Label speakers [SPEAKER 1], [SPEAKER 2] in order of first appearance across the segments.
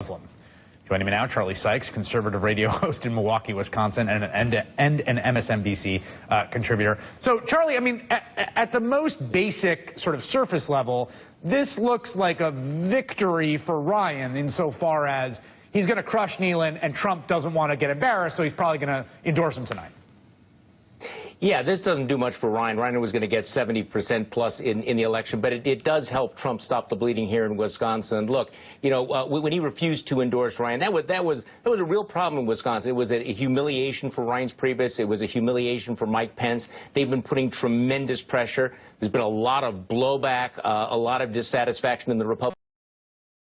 [SPEAKER 1] Muslim. Joining me now, Charlie Sykes, conservative radio host in Milwaukee, Wisconsin, and an MSNBC contributor. So, Charlie, I mean, at the most basic sort of surface level, this looks like a victory for Ryan insofar as he's going to crush Nehlen, and Trump doesn't want to get embarrassed, so he's probably going to endorse him tonight.
[SPEAKER 2] Yeah, this doesn't do much for Ryan. Ryan was going to get 70% plus in the election, but it does help Trump stop the bleeding here in Wisconsin. Look, you know, when he refused to endorse Ryan, that was a real problem in Wisconsin. It was a humiliation for Reince Priebus. It was a humiliation for Mike Pence. They've been putting tremendous pressure. There's been a lot of blowback, a lot of dissatisfaction in the Republican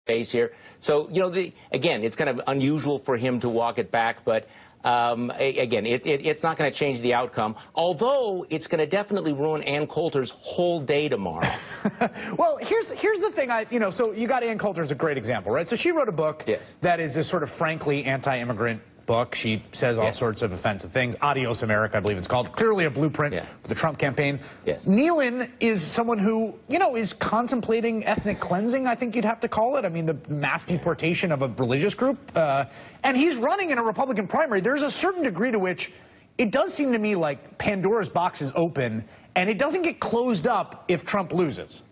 [SPEAKER 2] base here. So, you know, again, it's kind of unusual for him to walk it back, but again, it's not going to change the outcome, although it's going to definitely ruin Ann Coulter's whole day tomorrow.
[SPEAKER 1] Well, here's the thing. So you got Ann Coulter as a great example, right? So she wrote a book that is this sort of frankly anti-immigrant book. She says all sorts of offensive things. Adios America, I believe it's called. Clearly a blueprint for the Trump campaign. Nehlen is someone who, you know, is contemplating ethnic cleansing, I think you'd have to call it. I mean, the mass deportation of a religious group. And he's running in a Republican primary. There's a certain degree to which it does seem to me like Pandora's box is open, and it doesn't get closed up if Trump loses.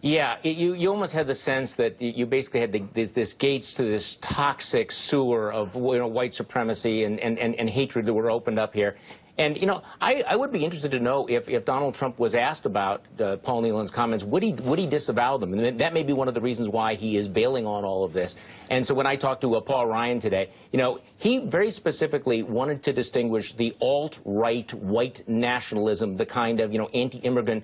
[SPEAKER 2] Yeah, you almost had the sense that you basically had this gates to this toxic sewer of white supremacy and hatred that were opened up here. And, you know, I would be interested to know if Donald Trump was asked about Paul Nehlen's comments, would he disavow them? And that may be one of the reasons why he is bailing on all of this. And so when I talked to Paul Ryan today, you know, he very specifically wanted to distinguish the alt-right white nationalism, the kind of, you know, anti-immigrant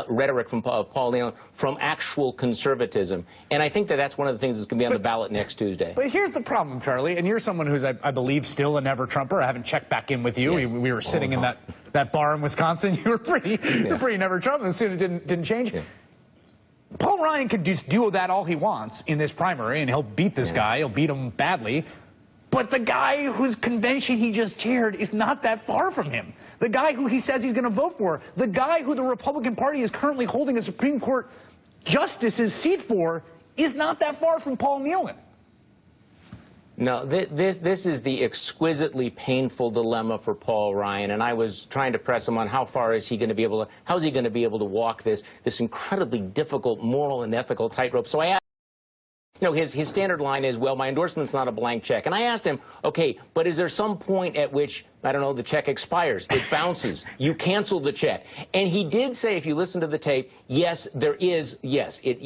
[SPEAKER 2] rhetoric from Paul Nehlen, from actual conservatism. And I think that's one of the things that's going to be on the ballot next Tuesday.
[SPEAKER 1] But here's the problem, Charlie, and you're someone who's, I believe, still a never-Trumper. I haven't checked back in with you. We were sitting in that bar in Wisconsin. You were pretty never Trump, and soon it didn't change. Paul Ryan could just do that all he wants in this primary, and he'll beat this guy. He'll beat him badly. But the guy whose convention he just chaired is not that far from him. The guy who he says he's going to vote for, the guy who the Republican Party is currently holding a Supreme Court justice's seat for, is not that far from Paul Nehlen.
[SPEAKER 2] No, this is the exquisitely painful dilemma for Paul Ryan, and I was trying to press him on how is he going to be able to walk this incredibly difficult moral and ethical tightrope. So I asked, you know, his standard line is, well, my endorsement's not a blank check. And I asked him, okay, but is there some point at which, I don't know, the check expires, it bounces, you cancel the check? And he did say, if you listen to the tape, yes, there is,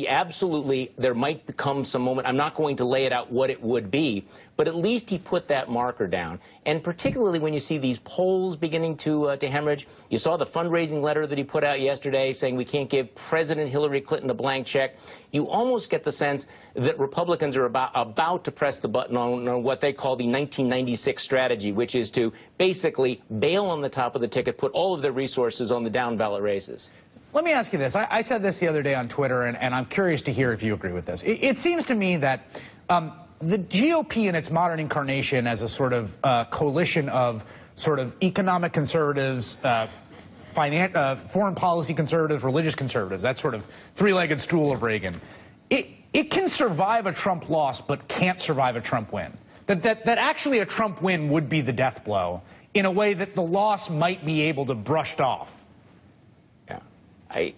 [SPEAKER 2] absolutely, there might become some moment. I'm not going to lay it out what it would be, but at least he put that marker down. And particularly when you see these polls beginning to hemorrhage, you saw the fundraising letter that he put out yesterday saying we can't give President Hillary Clinton a blank check. You almost get the sense that Republicans are about to press the button on what they call the 1996 strategy, which is to basically bail on the top of the ticket, put all of their resources on the down ballot races.
[SPEAKER 1] Let me ask you this. I said this the other day on Twitter, and I'm curious to hear if you agree with this. It seems to me that the GOP in its modern incarnation as a sort of coalition of sort of economic conservatives, foreign policy conservatives, religious conservatives, that sort of three-legged stool of Reagan, it can survive a Trump loss but can't survive a Trump win. That actually a Trump win would be the death blow in a way that the loss might be able to brush it off.
[SPEAKER 2] Yeah, I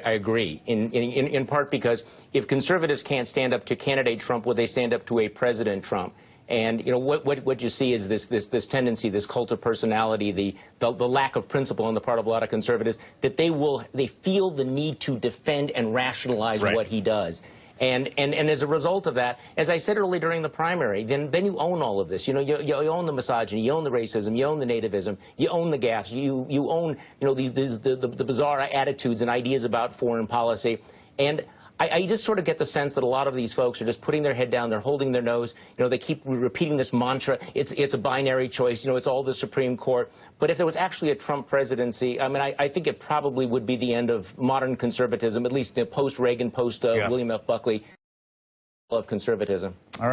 [SPEAKER 2] agree, in part because if conservatives can't stand up to candidate Trump, would they stand up to a President Trump? And, you know, what you see is this tendency, this cult of personality, the lack of principle on the part of a lot of conservatives, that they feel the need to defend and rationalize what he does. And as a result of that, as I said earlier during the primary, then you own all of this. You know, you own the misogyny, you own the racism, you own the nativism, you own the gaffes, you own, you know, the bizarre attitudes and ideas about foreign policy. And I just sort of get the sense that a lot of these folks are just putting their head down, they're holding their nose, you know, they keep repeating this mantra, it's a binary choice, you know, it's all the Supreme Court. But if there was actually a Trump presidency, I mean, I think it probably would be the end of modern conservatism, at least the post-Reagan, post-William F. Buckley of conservatism. All right.